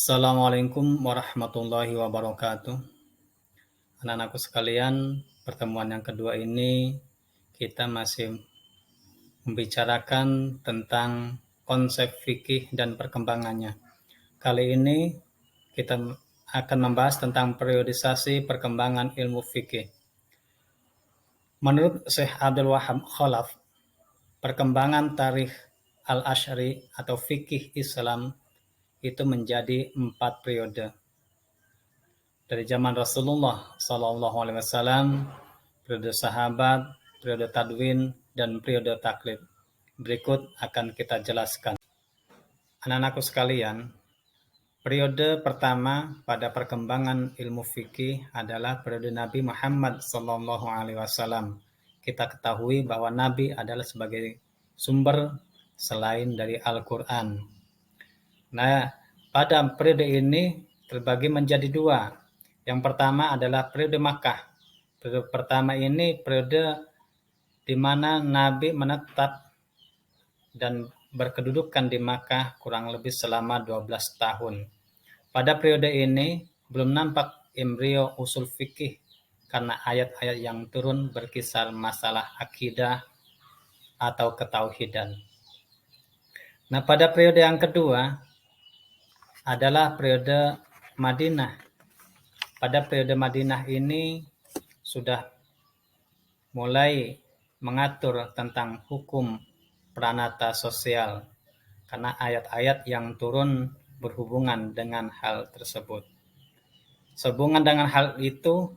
Assalamualaikum warahmatullahi wabarakatuh. Anak-anakku sekalian, pertemuan yang kedua ini kita masih membicarakan tentang konsep fikih dan perkembangannya. Kali ini kita akan membahas tentang periodisasi perkembangan ilmu fikih. Menurut Syekh Abdul Wahab Khalaf, perkembangan tarikh Al-Asy'ari atau fikih Islam itu menjadi 4 periode. Dari zaman Rasulullah SAW, periode sahabat, periode tadwin, dan periode taklid. Berikut akan kita jelaskan. Anak-anakku sekalian, periode pertama pada perkembangan ilmu fikih adalah periode Nabi Muhammad SAW. Kita ketahui bahwa Nabi adalah sebagai sumber selain dari Al-Quran. Nah, pada periode ini terbagi menjadi 2. Yang pertama adalah periode Makkah. Periode pertama ini periode di mana Nabi menetap dan berkedudukan di Makkah kurang lebih selama 12 tahun. Pada periode ini belum nampak embrio usul fikih karena ayat-ayat yang turun berkisar masalah akidah atau ketauhidan. Nah, pada periode yang kedua adalah periode Madinah. Pada periode Madinah ini sudah mulai mengatur tentang hukum pranata sosial karena ayat-ayat yang turun berhubungan dengan hal tersebut. Sehubungan dengan hal itu,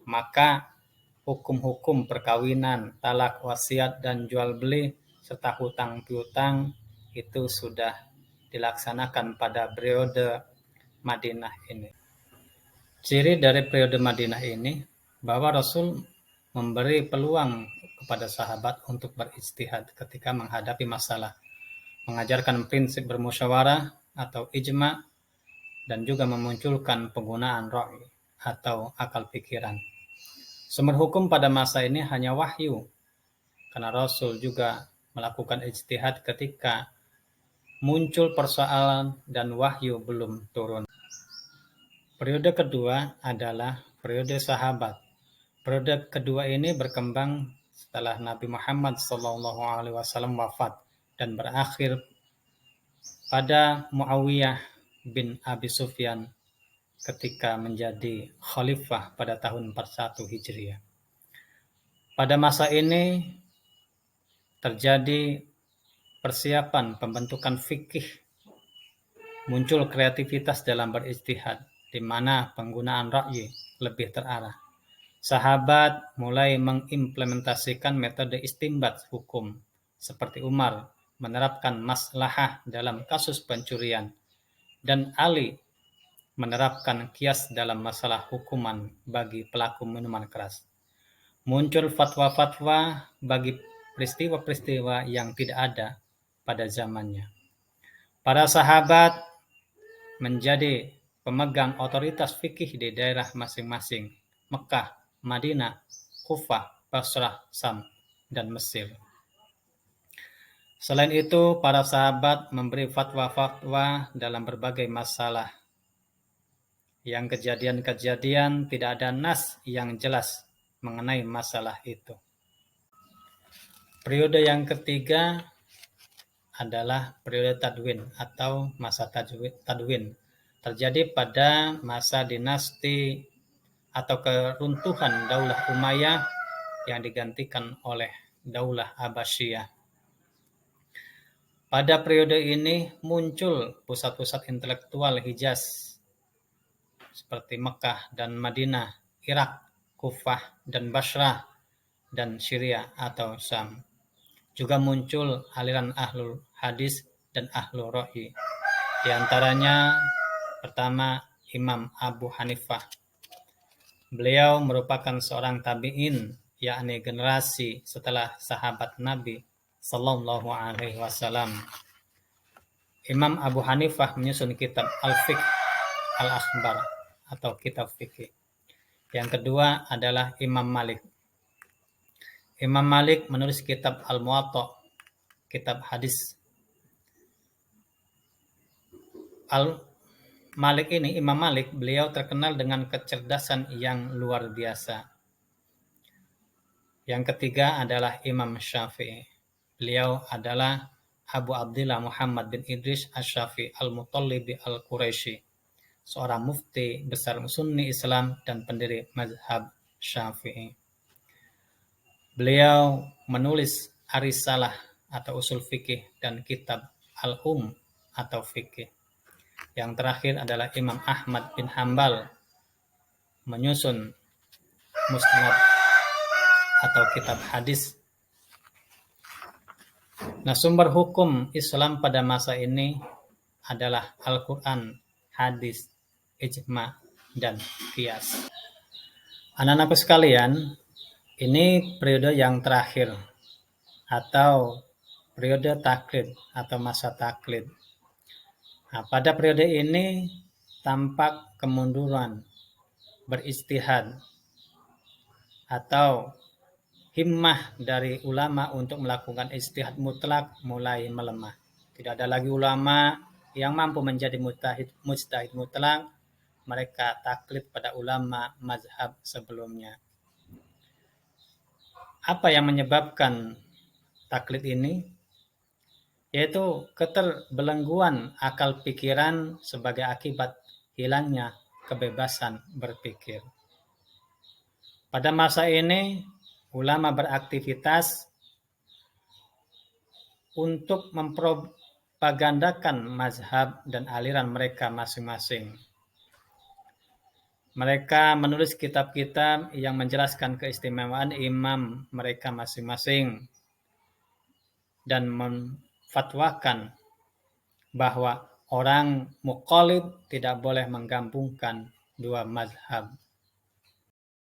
maka hukum-hukum perkawinan, talak, wasiat, dan jual beli serta hutang piutang itu sudah dilaksanakan pada periode Madinah ini. Ciri dari periode Madinah ini bahwa Rasul memberi peluang kepada sahabat untuk berijtihad ketika menghadapi masalah, mengajarkan prinsip bermusyawarah atau ijma, dan juga memunculkan penggunaan ra'i atau akal pikiran. Sumber hukum pada masa ini hanya wahyu, karena Rasul juga melakukan ijtihad ketika muncul persoalan dan wahyu belum turun. Periode kedua adalah periode sahabat. Periode kedua ini berkembang setelah Nabi Muhammad SAW wafat dan berakhir pada Muawiyah bin Abi Sufyan ketika menjadi khalifah pada tahun 41 Hijriah. Pada masa ini terjadi persiapan pembentukan fikih, muncul kreativitas dalam berijtihad, di mana penggunaan ra'yi lebih terarah. Sahabat mulai mengimplementasikan metode istinbat hukum, seperti Umar menerapkan maslahah dalam kasus pencurian, dan Ali menerapkan kias dalam masalah hukuman bagi pelaku minuman keras. Muncul fatwa-fatwa bagi peristiwa-peristiwa yang tidak ada pada zamannya. Para sahabat menjadi pemegang otoritas fikih di daerah masing-masing, Mekah, Madinah, Kufah, Basrah, Sam, dan Mesir. Selain itu, para sahabat memberi fatwa-fatwa dalam berbagai masalah. Yang kejadian-kejadian tidak ada nas yang jelas mengenai masalah itu. Periode yang ketiga adalah periode tadwin atau masa tadwin. Terjadi pada masa dinasti atau keruntuhan Daulah Umayyah yang digantikan oleh Daulah Abbasiyah. Pada periode ini muncul pusat-pusat intelektual Hijaz seperti Mekah dan Madinah, Irak, Kufah dan Basrah, dan Syria atau Sam. Juga muncul aliran ahlul hadis dan ahlul ra'i. Di antaranya pertama Imam Abu Hanifah. Beliau merupakan seorang tabi'in, yakni generasi setelah sahabat Nabi Sallallahu Alaihi Wasallam. Imam Abu Hanifah menyusun kitab Al-Fiqh Al-Akhbar atau kitab fikih. Yang kedua adalah Imam Malik. Imam Malik menulis kitab Al-Muwatta, kitab hadis. Imam Malik, beliau terkenal dengan kecerdasan yang luar biasa. Yang ketiga adalah Imam Syafi'i. Beliau adalah Abu Abdillah Muhammad bin Idris Asy-Syafi'i Al-Muttalibi Al-Quraisy, seorang mufti besar Sunni Islam dan pendiri mazhab Syafi'i. Beliau menulis Ar-Risalah atau usul fikih dan kitab Al-Um atau fikih. Yang terakhir adalah Imam Ahmad bin Hambal menyusun Musnad atau kitab hadis. Nah, sumber hukum Islam pada masa ini adalah Al-Quran, hadis, ijma, dan qiyas. Anak-anakku sekalian, ini periode yang terakhir atau periode taklid atau masa taklid. Nah, pada periode ini tampak kemunduran beristihad atau himmah dari ulama untuk melakukan ijtihad mutlak mulai melemah. Tidak ada lagi ulama yang mampu menjadi mujtahid mutlak. Mereka taklid pada ulama mazhab sebelumnya. Apa yang menyebabkan taklid ini? Yaitu keterbelengguan akal pikiran sebagai akibat hilangnya kebebasan berpikir. Pada masa ini, ulama beraktivitas untuk mempropagandakan mazhab dan aliran mereka masing-masing. Mereka menulis kitab-kitab yang menjelaskan keistimewaan imam mereka masing-masing dan memfatwakan bahwa orang muqallid tidak boleh menggabungkan dua mazhab.